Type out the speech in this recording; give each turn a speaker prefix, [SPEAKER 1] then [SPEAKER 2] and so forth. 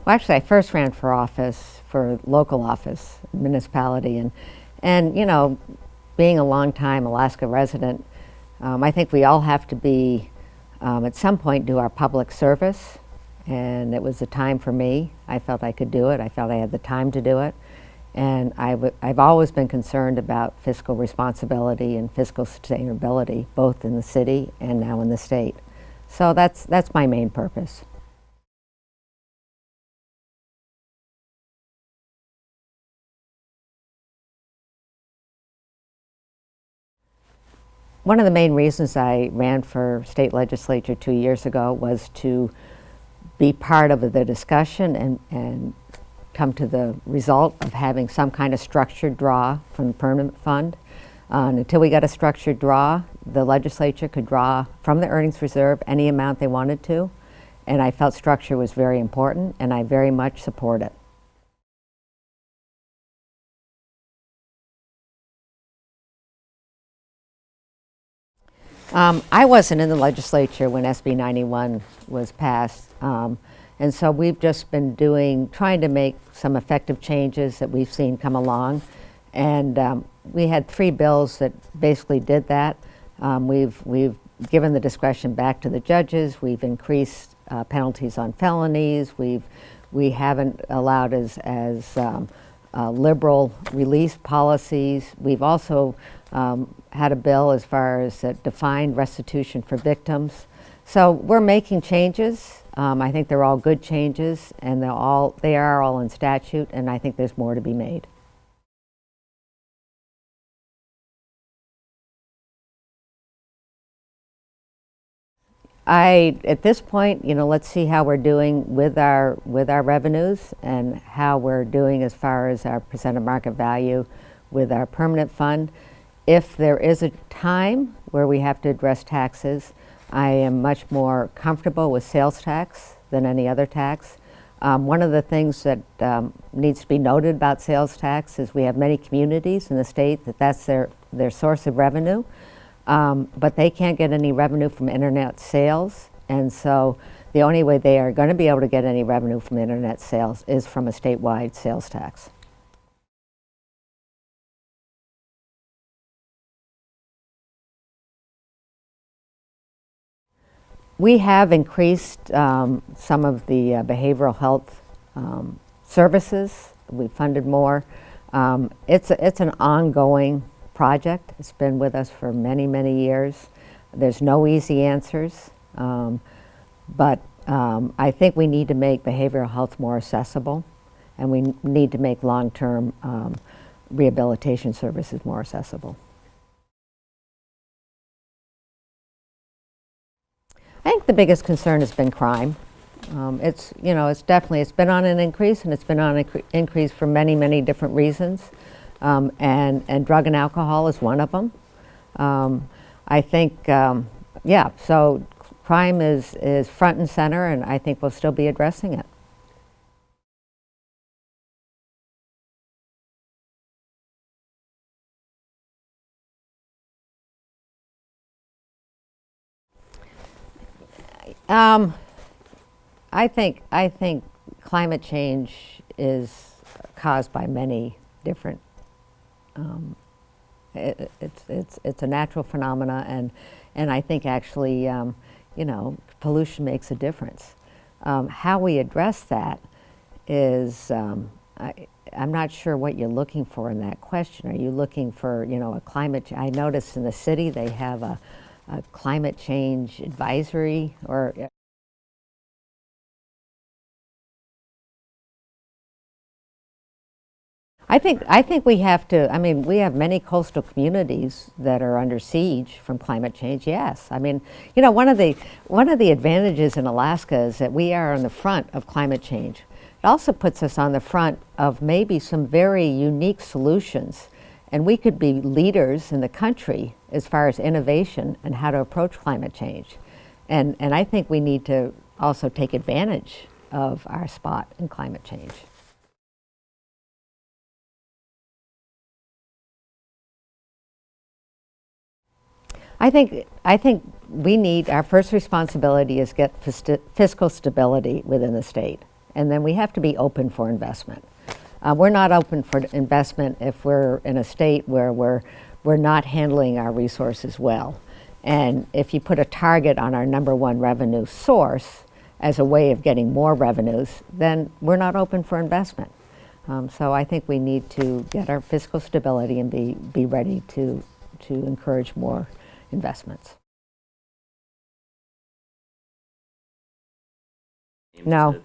[SPEAKER 1] Well, actually, I first ran for office, for local office, municipality, and you know, being a longtime Alaska resident, I think we all have to be, at some point, do our public service, and it was a time for me. I felt I could do it. I felt I had the time to do it, and I've always been concerned about fiscal responsibility and fiscal sustainability, both in the city and now in the state. So that's my main purpose. One of the main reasons I ran for state legislature 2 years ago was to be part of the discussion and come to the result of having some kind of structured draw from the permanent fund. And until we got a structured draw, the legislature could draw from the earnings reserve any amount they wanted to. And I felt structure was very important, and I very much support it. I wasn't in the legislature when SB 91 was passed, and so we've just been trying to make some effective changes that we've seen come along, and we had 3 bills that basically did that. We've given the discretion back to the judges. We've increased penalties on felonies. We haven't allowed as liberal release policies. We've also had a bill as far as defined restitution for victims. So we're making changes. I think they're all good changes, and they are all in statute, and I think there's more to be made. At this point, you know, let's see how we're doing with our revenues and how we're doing as far as our percent of market value with our permanent fund. If there is a time where we have to address taxes, I am much more comfortable with sales tax than any other tax. One of the things that needs to be noted about sales tax is we have many communities in the state that's their source of revenue. But they can't get any revenue from internet sales, and so the only way they are going to be able to get any revenue from internet sales is from a statewide sales tax. We have increased some of the behavioral health services. We funded more. It's an ongoing project. It's been with us for many, many years. There's no easy answers, but I think we need to make behavioral health more accessible, and we need to make long-term rehabilitation services more accessible. I think the biggest concern has been crime. It's been on an increase, and it's been on an increase for many, many different reasons. And drug and alcohol is one of them. I think, so crime is front and center, and I think we'll still be addressing it. I think climate change is caused by many different. It's a natural phenomena, and I think actually, pollution makes a difference. How we address that is, I'm not sure what you're looking for in that question. Are you looking for, a climate? I noticed in the city they have a climate change advisory, or I think we have to. I mean, we have many coastal communities that are under siege from climate change. Yes, I mean, one of the advantages in Alaska is that we are on the front of climate change. It also puts us on the front of maybe some very unique solutions, and we could be leaders in the country as far as innovation and how to approach climate change. And I think we need to also take advantage of our spot in climate change. I think we need, our first responsibility is get fiscal stability within the state. and then we have to be open for investment. We're not open for investment if we're in a state where we're not handling our resources well. And if you put a target on our number one revenue source as a way of getting more revenues, then we're not open for investment. So I think we need to get our fiscal stability and be ready to encourage more investments. No.